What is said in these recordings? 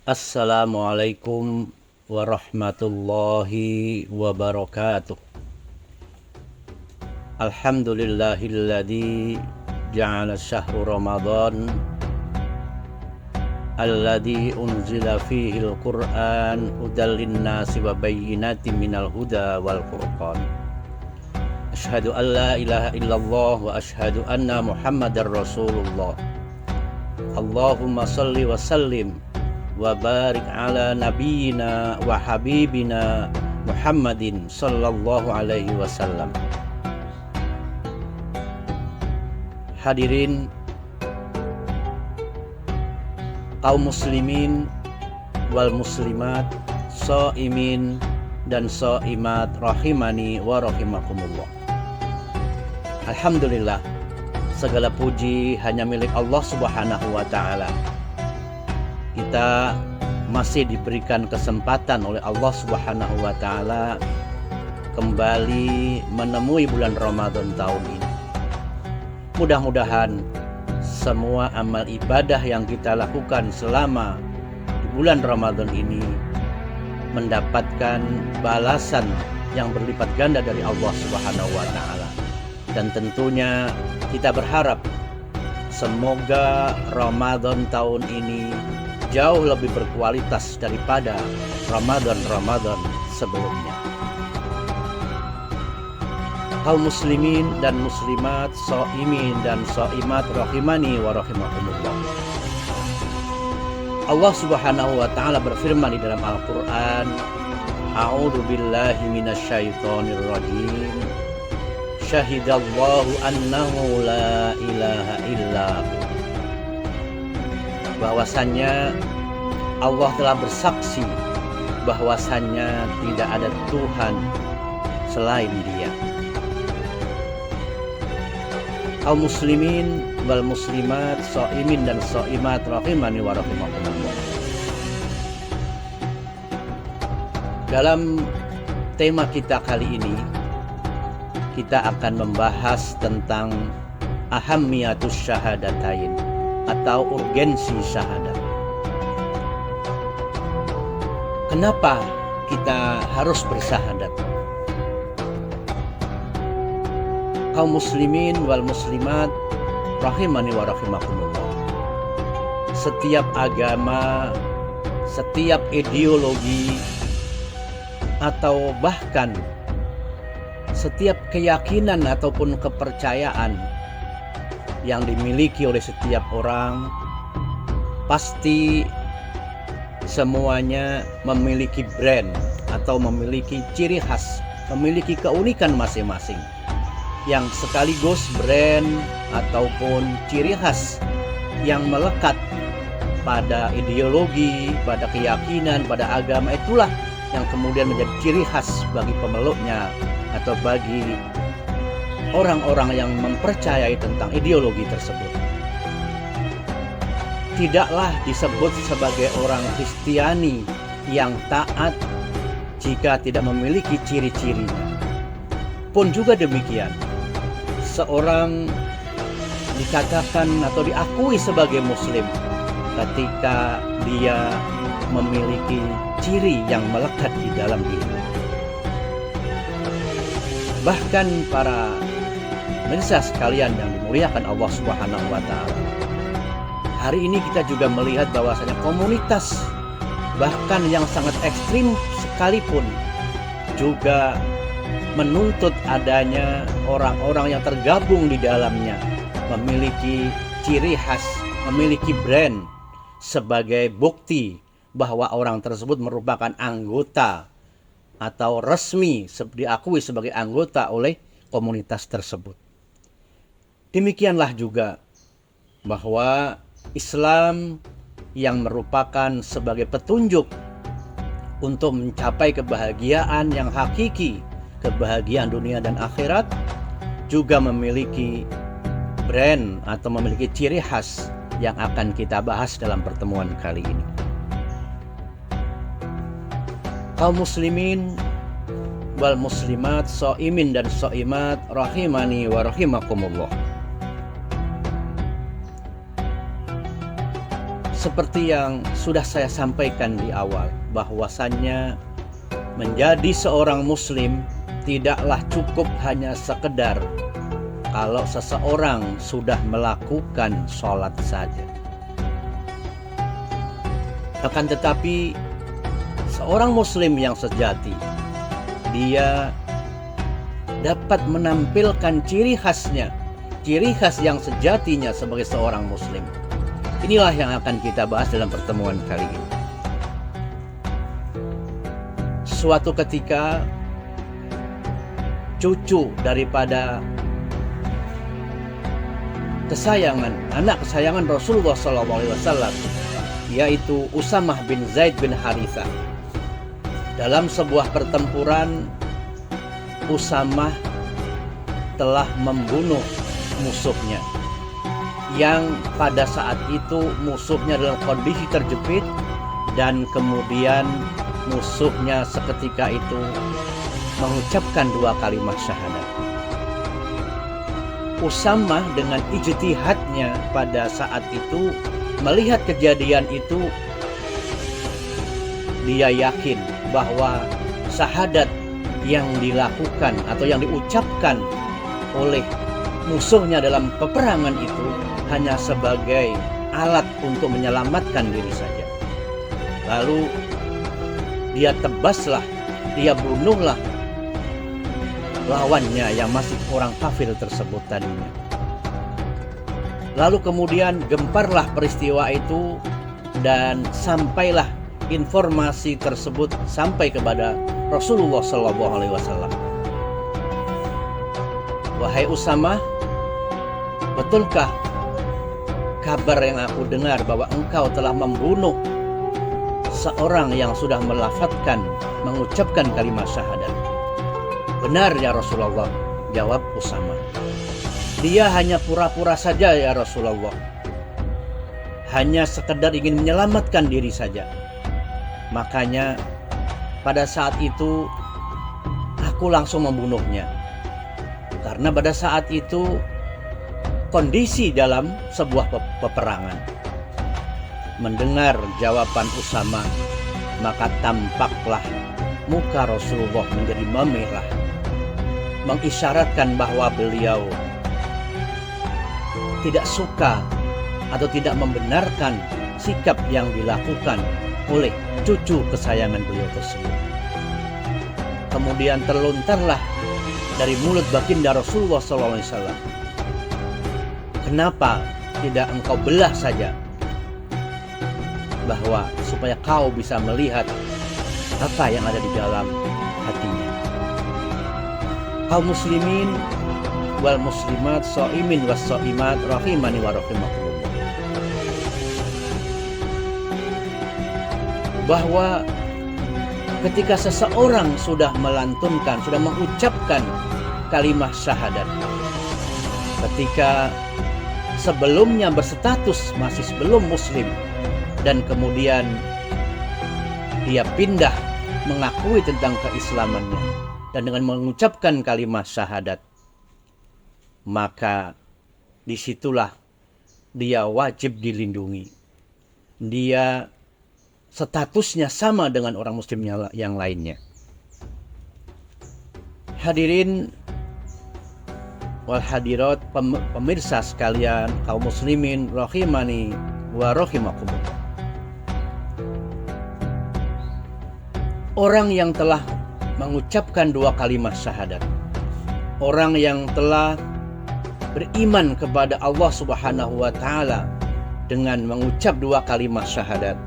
Assalamualaikum warahmatullahi wabarakatuh. Alhamdulillahilladzi ja'ala syahru Ramadan alladzi unzila fihi al-Qur'an hudal linnasi wa bayyinatin minal huda wal furqan. Asyhadu an la ilaha illallah wa asyhadu anna Muhammadar Rasulullah. Allahumma salli wa sallim wa barik ala nabiyyina wa habibina Muhammadin sallallahu alaihi wasallam. Hadirin kaum muslimin wal muslimat, shaimin dan shaimat rahimani wa rahimakumullah. Alhamdulillah, segala puji hanya milik Allah Subhanahu wa taala. Kita masih diberikan kesempatan oleh Allah Subhanahu wa taala kembali menemui bulan Ramadan tahun ini. Mudah-mudahan semua amal ibadah yang kita lakukan selama di bulan Ramadan ini mendapatkan balasan yang berlipat ganda dari Allah Subhanahu wa taala. Dan tentunya kita berharap semoga Ramadan tahun ini jauh lebih berkualitas daripada Ramadan sebelumnya. Kaum muslimin dan muslimat, shaimin dan shaimat rahimani wa rahimakumullah. Allah Subhanahu wa taala berfirman di dalam Al-Qur'an, A'udzu billahi minasyaitonir rajim. Syahidallahu annahu la ilaha illahu. Bahwasannya Allah telah bersaksi bahwasannya tidak ada Tuhan selain Dia. Kaum muslimin wal muslimat, shaimin dan shaimat rahimani wa rahimakumullah. Dalam tema kita kali ini, kita akan membahas tentang ahammiyatus syahadatain atau urgensi syahadat. Kenapa kita harus bersyahadat? Kaum muslimin wal muslimat rahimani wa rahimakumullah. Setiap agama, setiap ideologi, atau bahkan setiap keyakinan ataupun kepercayaan yang dimiliki oleh setiap orang pasti semuanya memiliki brand atau memiliki ciri khas, memiliki keunikan masing-masing yang sekaligus brand ataupun ciri khas yang melekat pada ideologi, pada keyakinan, pada agama, itulah yang kemudian menjadi ciri khas bagi pemeluknya atau bagi orang-orang yang mempercayai tentang ideologi tersebut. Tidaklah disebut sebagai orang Kristiani yang taat jika tidak memiliki ciri-cirinya. Pun juga demikian, seorang dikatakan atau diakui sebagai muslim ketika dia memiliki ciri yang melekat di dalam diri. Bahkan para pemirsa sekalian yang dimuliakan Allah Subhanahu wa taala, hari ini kita juga melihat bahwasanya komunitas bahkan yang sangat ekstrim sekalipun juga menuntut adanya orang-orang yang tergabung di dalamnya memiliki ciri khas, memiliki brand sebagai bukti bahwa orang tersebut merupakan anggota atau resmi diakui sebagai anggota oleh komunitas tersebut. Demikianlah juga bahwa Islam yang merupakan sebagai petunjuk untuk mencapai kebahagiaan yang hakiki, kebahagiaan dunia dan akhirat, juga memiliki brand atau memiliki ciri khas yang akan kita bahas dalam pertemuan kali ini. Kaum muslimin wal muslimat, shaimin dan shaimat rahimani wa rahimakumullah. seperti yang sudah saya sampaikan di awal, bahwasannya menjadi seorang muslim tidaklah cukup hanya sekedar kalau seseorang sudah melakukan sholat saja. Akan tetapi seorang muslim yang sejati, dia dapat menampilkan ciri khasnya, ciri khas yang sejatinya sebagai seorang muslim. Inilah yang akan kita bahas dalam pertemuan kali ini. Suatu ketika, cucu daripada anak kesayangan Rasulullah SAW, yaitu Usamah bin Zaid bin Harithah, dalam sebuah pertempuran, Usamah telah membunuh musuhnya, yang pada saat itu musuhnya dalam kondisi terjepit, dan kemudian musuhnya seketika itu mengucapkan 2 kalimat syahadat. Usamah dengan ijtihadnya pada saat itu melihat kejadian itu, dia yakin bahwa syahadat yang dilakukan atau yang diucapkan oleh musuhnya dalam peperangan itu hanya sebagai alat untuk menyelamatkan diri saja. Lalu dia tebaslah, dia bunuhlah lawannya yang masih orang kafir tersebut tadinya. Lalu kemudian gemparlah peristiwa itu, dan sampailah informasi tersebut sampai kepada Rasulullah SAW. Wahai Usamah, betulkah kabar yang aku dengar bahwa engkau telah membunuh seorang yang sudah mengucapkan kalimat syahadat? Benar ya Rasulullah, jawab Usamah. Dia hanya pura-pura saja ya Rasulullah, hanya sekedar ingin menyelamatkan diri saja. Makanya pada saat itu aku langsung membunuhnya, karena pada saat itu kondisi dalam sebuah peperangan. Mendengar jawaban Usamah, maka tampaklah muka Rasulullah menjadi memerah, mengisyaratkan bahwa beliau tidak suka atau tidak membenarkan sikap yang dilakukan oleh cucu kesayangan beliau tersebut. Kemudian terlontarlah dari mulut baginda Rasulullah SAW, kenapa tidak engkau belah saja, bahwa supaya kau bisa melihat apa yang ada di dalam hatinya. Kaum muslimin wal muslimat, shaimin was shaimat, rahimani wa rahimakumullah. Bahwa ketika seseorang sudah melantunkan, sudah mengucapkan kalimat syahadat, ketika sebelumnya berstatus masih belum muslim, dan kemudian dia pindah mengakui tentang keislamannya, dan dengan mengucapkan kalimat syahadat, maka disitulah dia wajib dilindungi. Dia statusnya sama dengan orang muslim yang lainnya. Hadirin wal hadirat, pemirsa sekalian, kaum muslimin rahimani wa rahimakumullah. Orang yang telah mengucapkan 2 kalimat syahadat, orang yang telah beriman kepada Allah Subhanahu wa Ta'ala dengan mengucap 2 kalimat syahadat,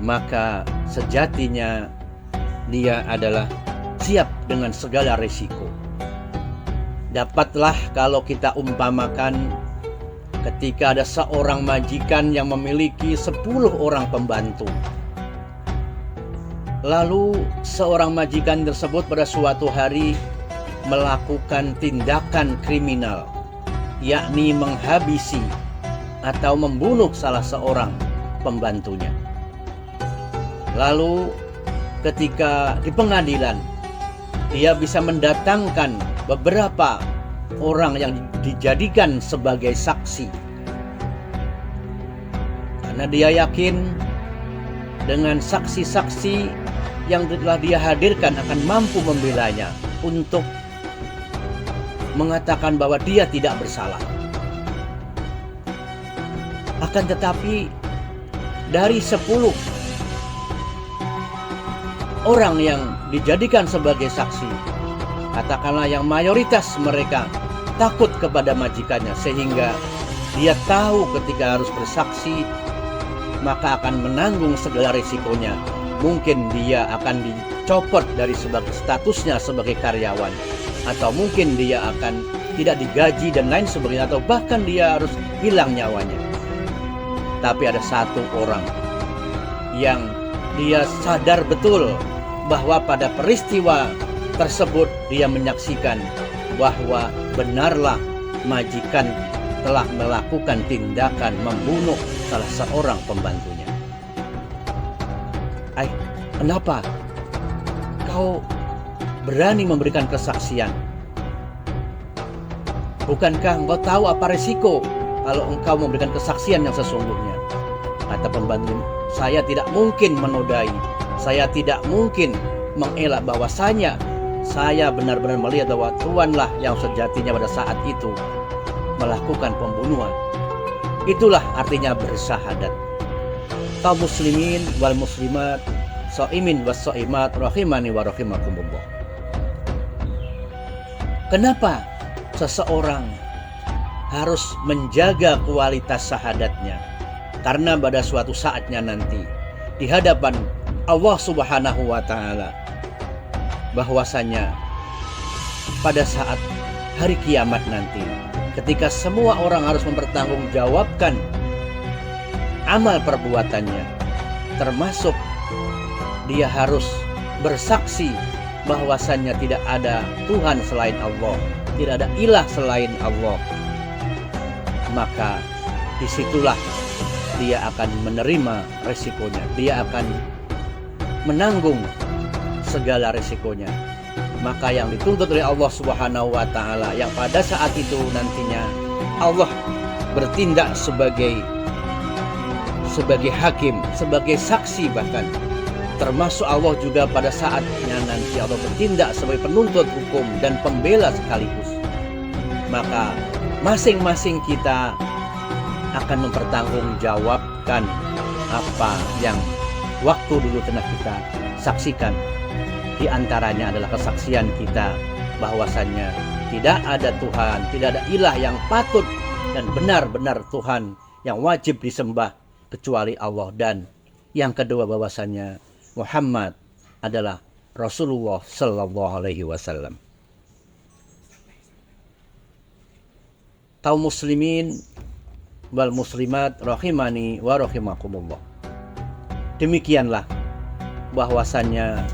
maka sejatinya dia adalah siap dengan segala risiko. Dapatlah kalau kita umpamakan, ketika ada seorang majikan yang memiliki 10 orang pembantu, lalu seorang majikan tersebut pada suatu hari melakukan tindakan kriminal, yakni menghabisi atau membunuh salah seorang pembantunya. Lalu ketika di pengadilan, dia bisa mendatangkan beberapa orang yang dijadikan sebagai saksi. Karena dia yakin dengan saksi-saksi yang telah dia hadirkan akan mampu membelanya untuk mengatakan bahwa dia tidak bersalah. Akan tetapi dari 10 orang yang dijadikan sebagai saksi, katakanlah yang mayoritas mereka takut kepada majikannya, sehingga dia tahu ketika harus bersaksi maka akan menanggung segala risikonya. Mungkin dia akan dicopot dari sebagai statusnya sebagai karyawan, atau mungkin dia akan tidak digaji dan lain sebagainya, atau bahkan dia harus hilang nyawanya. Tapi ada satu orang yang dia sadar betul bahwa pada peristiwa tersebut dia menyaksikan bahwa benarlah majikan telah melakukan tindakan membunuh salah seorang pembantunya. Kenapa kau berani memberikan kesaksian? Bukankah engkau tahu apa risiko kalau engkau memberikan kesaksian yang sesungguhnya? Kata pembantu, saya tidak mungkin menodai, saya tidak mungkin mengelak bahwasanya saya benar-benar melihat bahwa Tuhanlah yang sejatinya pada saat itu melakukan pembunuhan. Itulah artinya bersahadat. Kaum muslimin wal muslimat, shaimin was shaimat, rahimani wa rahimakumullah. Kenapa seseorang harus menjaga kualitas syahadatnya? Karena pada suatu saatnya nanti di hadapan Allah Subhanahu wa taala, bahwasanya pada saat hari kiamat nanti, ketika semua orang harus mempertanggungjawabkan amal perbuatannya, termasuk dia harus bersaksi bahwasannya tidak ada Tuhan selain Allah, tidak ada ilah selain Allah, maka disitulah dia akan menerima resikonya, dia akan menanggung segala resikonya. Maka yang dituntut oleh Allah Subhanahu wa taala, yang pada saat itu nantinya Allah bertindak sebagai hakim, sebagai saksi, bahkan termasuk Allah juga pada saatnya nanti Allah bertindak sebagai penuntut hukum dan pembela sekaligus. Maka masing-masing kita akan mempertanggungjawabkan apa yang waktu dulu pernah kita saksikan. Di antaranya adalah kesaksian kita bahwasannya tidak ada Tuhan, tidak ada ilah yang patut dan benar-benar Tuhan yang wajib disembah kecuali Allah. Dan yang kedua, bahwasannya Muhammad adalah Rasulullah Sallallahu Alaihi Wasallam. Kaum muslimin wal muslimat rahimani wa rahimakumullah. Demikianlah bahwasannya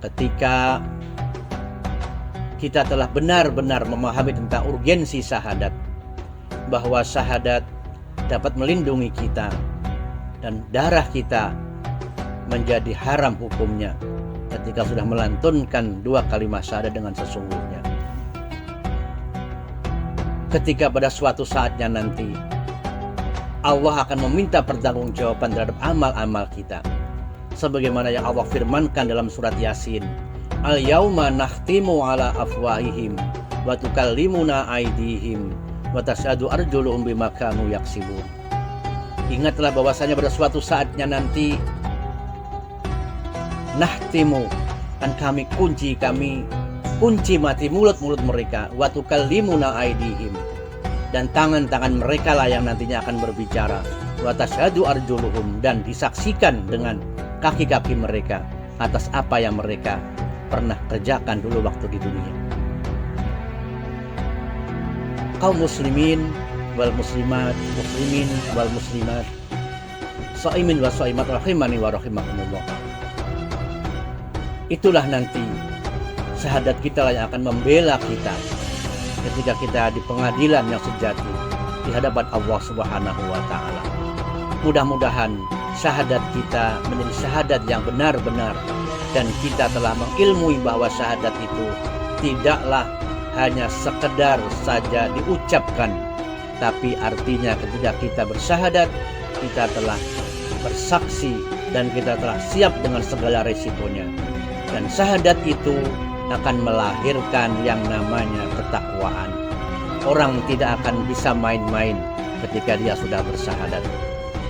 ketika kita telah benar-benar memahami tentang urgensi syahadat, bahwa syahadat dapat melindungi kita dan darah kita menjadi haram hukumnya ketika sudah melantunkan 2 kalimat syahadat dengan sesungguhnya. Ketika pada suatu saatnya nanti Allah akan meminta pertanggungjawaban terhadap amal-amal kita, sebagaimana yang Allah firmankan dalam surat Yasin, al-yauma nakhtimu ala afwahihim wa tukallimuna aydihim wa tashhadu arjuluhum bima kanu yaksibun. Ingatlah bahwasanya pada suatu saatnya nanti nahtimu, dan kami kunci mati mulut-mulut mereka, wa tukallimuna aydihim, dan tangan-tangan mereka lah yang nantinya akan berbicara, wa tashhadu arjuluhum, dan disaksikan dengan kaki-kaki mereka atas apa yang mereka pernah kerjakan dulu waktu di dunia. Kaum muslimin wal muslimat, muslimin wal muslimat, shaimin wa shaimat, rahimani wa rahimakumullah. Itulah nanti syahadat kita lah yang akan membela kita ketika kita di pengadilan yang sejati di hadapan Allah Subhanahu wa taala. Mudah-mudahan syahadat kita menjadi syahadat yang benar-benar, dan kita telah mengilmui bahwa syahadat itu tidaklah hanya sekedar saja diucapkan, tapi artinya ketika kita bersyahadat, kita telah bersaksi dan kita telah siap dengan segala risikonya. Dan syahadat itu akan melahirkan yang namanya ketakwaan. Orang tidak akan bisa main-main ketika dia sudah bersyahadat.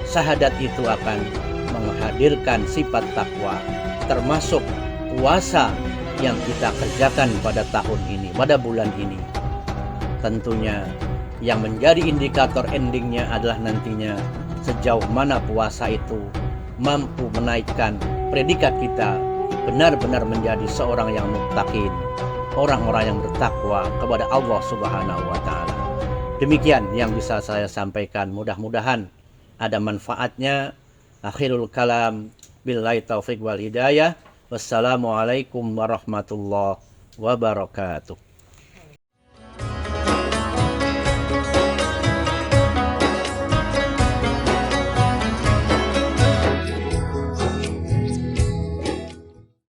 Syahadat itu akan menghadirkan sifat takwa, termasuk puasa yang kita kerjakan pada tahun ini, pada bulan ini. Tentunya yang menjadi indikator endingnya adalah nantinya sejauh mana puasa itu mampu menaikkan predikat kita benar-benar menjadi seorang yang muttaqin, orang-orang yang bertakwa kepada Allah Subhanahu wa taala. Demikian yang bisa saya sampaikan, mudah-mudahan ada manfaatnya. Akhirul kalam, billahi taufiq wal hidayah. Wassalamualaikum warahmatullahi wabarakatuh.